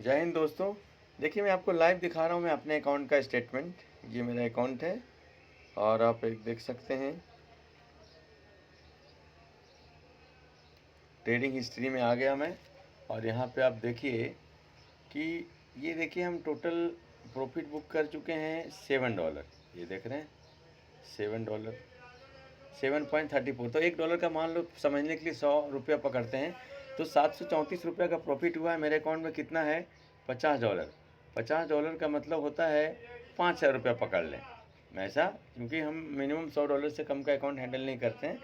जय हिंद दोस्तों। देखिए, मैं आपको लाइव दिखा रहा हूँ मैं अपने अकाउंट का स्टेटमेंट। ये मेरा अकाउंट है और आप एक देख सकते हैं। ट्रेडिंग हिस्ट्री में आ गया मैं और यहाँ पे आप देखिए कि ये देखिए हम टोटल प्रॉफिट बुक कर चुके हैं $7। ये देख रहे हैं $7, 7.34। तो $1 का मान लो समझने के लिए ₹100 पकड़ते हैं तो ₹734 का प्रॉफिट हुआ है। मेरे अकाउंट में कितना है? $50। $50 का मतलब होता है ₹5,000 पकड़ लें। ऐसा क्योंकि हम मिनिमम $100 से कम का अकाउंट हैंडल नहीं करते हैं।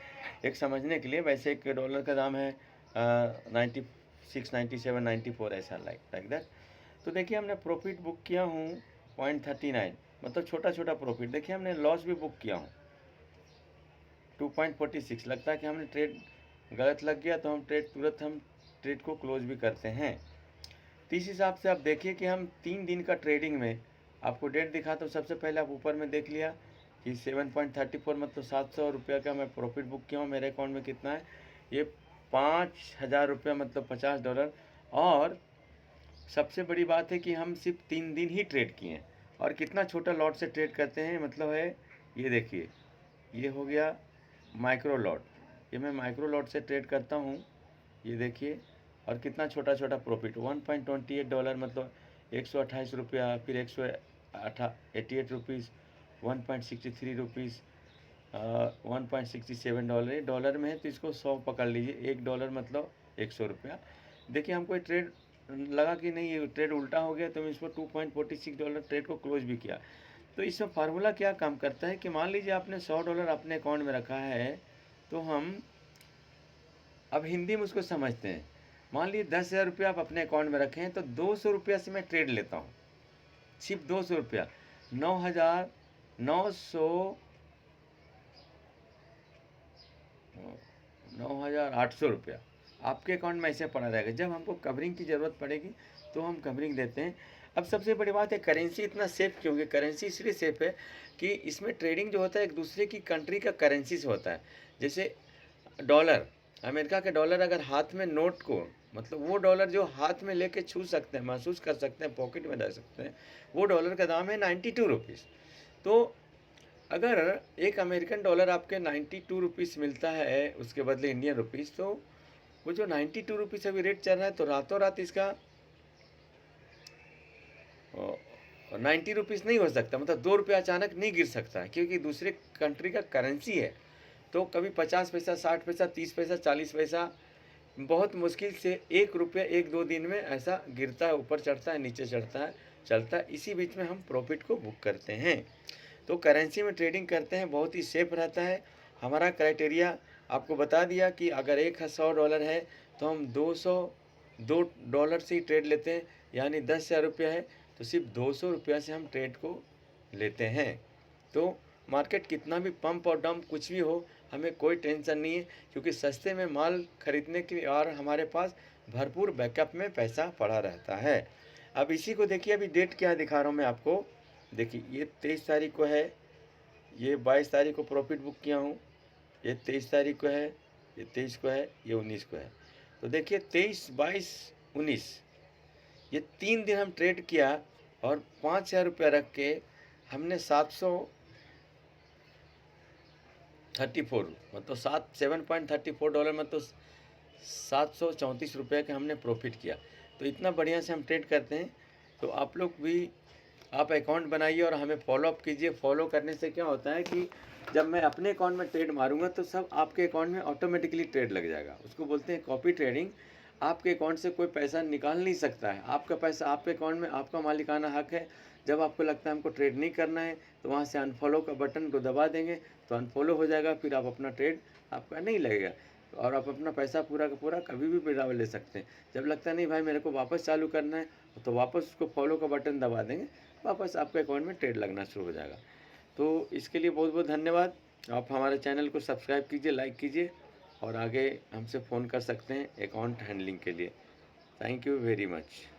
एक समझने के लिए, वैसे $1 का दाम है 96, 97, 94 ऐसा लाइक दैट। तो देखिए हमने प्रॉफिट बुक किया हूँ 0.39, मतलब छोटा छोटा प्रॉफिट। देखिए हमने लॉस भी बुक किया हूँ 2.46। लगता है कि हमने ट्रेड गलत लग गया तो हम ट्रेड को क्लोज भी करते हैं। तो इस हिसाब से आप देखिए कि हम 3 दिन का ट्रेडिंग में आपको डेट दिखा, तो सबसे पहले आप ऊपर में देख लिया कि 7.34 मतलब ₹700 का मैं प्रॉफिट बुक किया हूँ। मेरे अकाउंट में कितना है? ये ₹5,000 मतलब $50। और सबसे बड़ी बात है कि हम सिर्फ 3 दिन ही ट्रेड किए हैं और कितना छोटा लॉट से ट्रेड करते हैं, मतलब है ये देखिए, ये हो गया माइक्रो लॉट। ये मैं माइक्रो लॉट से ट्रेड करता हूँ, ये देखिए। और कितना छोटा छोटा प्रॉफिट, $1.28 मतलब ₹128, फिर 188 रुपीज़, 1.63 रुपीज़, $1.67। ये डॉलर में है तो इसको 100 पकड़ लीजिए। $1 मतलब ₹100। देखिए हमको ट्रेड लगा कि नहीं, ये ट्रेड उल्टा हो गया तो मैं इसको $2.46 ट्रेड को क्लोज भी किया। तो इसमें फार्मूला क्या काम करता है कि मान लीजिए आपने $100 अपने अकाउंट में रखा है, तो हम अब हिंदी में उसको समझते हैं। मान लीजिए ₹10,000 आप अपने अकाउंट में रखे हैं तो ₹200 से मैं ट्रेड लेता हूँ, सिर्फ ₹200। 9,800 आपके अकाउंट में ऐसे पड़ा रहेगा। जब हमको कवरिंग की ज़रूरत पड़ेगी तो हम कवरिंग देते हैं। अब सबसे बड़ी बात है, करेंसी इतना सेफ क्यों है? करेंसी इसलिए सेफ है कि इसमें ट्रेडिंग जो होता है एक दूसरे की कंट्री का करेंसी से होता है। जैसे डॉलर, अमेरिका के डॉलर अगर हाथ में नोट को, मतलब वो डॉलर जो हाथ में लेके छू सकते हैं, महसूस कर सकते हैं, पॉकेट में रख सकते हैं, वो डॉलर का दाम है 92 रुपीज़। तो अगर एक अमेरिकन डॉलर आपके 92 रुपीज़ मिलता है उसके बदले इंडियन रुपीज़, तो वो जो 92 रुपीज़ अभी रेट चल रहा है तो रातों रात इसका 90 रुपीज़ नहीं हो सकता। मतलब ₹2 अचानक नहीं गिर सकता है क्योंकि दूसरे कंट्री का करेंसी है। तो कभी 50 पैसा, 60 पैसा, 30 पैसा, 40 पैसा, बहुत मुश्किल से ₹1 1-2 दिन में ऐसा गिरता है, ऊपर चढ़ता है, नीचे चढ़ता है, चलता है। इसी बीच में हम प्रॉफिट को बुक करते हैं। तो करेंसी में ट्रेडिंग करते हैं, बहुत ही सेफ रहता है। हमारा क्राइटेरिया आपको बता दिया कि अगर एक $100 है तो हम $202 से ही ट्रेड लेते हैं, यानी ₹10,000 है तो सिर्फ ₹200 से हम ट्रेड को लेते हैं। तो मार्केट कितना भी पंप और डंप कुछ भी हो, हमें कोई टेंशन नहीं है क्योंकि सस्ते में माल खरीदने के लिए और हमारे पास भरपूर बैकअप में पैसा पड़ा रहता है। अब इसी को देखिए, अभी डेट क्या दिखा रहा हूँ मैं आपको। देखिए ये 23 तारीख को है, ये 22 तारीख को प्रॉफिट बुक किया हूँ, ये 23 तारीख को है, ये 23 को है, ये 19 को है। तो देखिए 23, 22, 19, ये 3 दिन हम ट्रेड किया और ₹5,000 रख के हमने 734 मतलब 7.34 मतलब ₹734 का हमने प्रॉफिट किया। तो इतना बढ़िया से हम ट्रेड करते हैं। तो आप लोग भी आप अकाउंट बनाइए और हमें फॉलो अप कीजिए। फॉलो करने से क्या होता है कि जब मैं अपने अकाउंट में ट्रेड मारूंगा तो सब आपके अकाउंट में ऑटोमेटिकली ट्रेड लग जाएगा। उसको बोलते हैं कॉपी ट्रेडिंग। आपके अकाउंट से कोई पैसा निकाल नहीं सकता है, आपका पैसा आपके अकाउंट में, आपका मालिकाना हक है। जब आपको लगता है हमको ट्रेड नहीं करना है तो वहाँ से अनफॉलो का बटन को दबा देंगे तो अनफॉलो हो जाएगा, फिर आप अपना ट्रेड आपका नहीं लगेगा और आप अपना पैसा पूरा का पूरा कभी भी विड्रॉ ले सकते हैं। जब लगता है नहीं भाई मेरे को वापस चालू करना है तो वापस उसको फॉलो का बटन दबा देंगे, वापस आपके अकाउंट में ट्रेड लगना शुरू हो जाएगा। तो इसके लिए बहुत बहुत धन्यवाद। आप हमारे चैनल को सब्सक्राइब कीजिए, लाइक कीजिए और आगे हमसे फ़ोन कर सकते हैं अकाउंट हैंडलिंग के लिए। Thank you very much.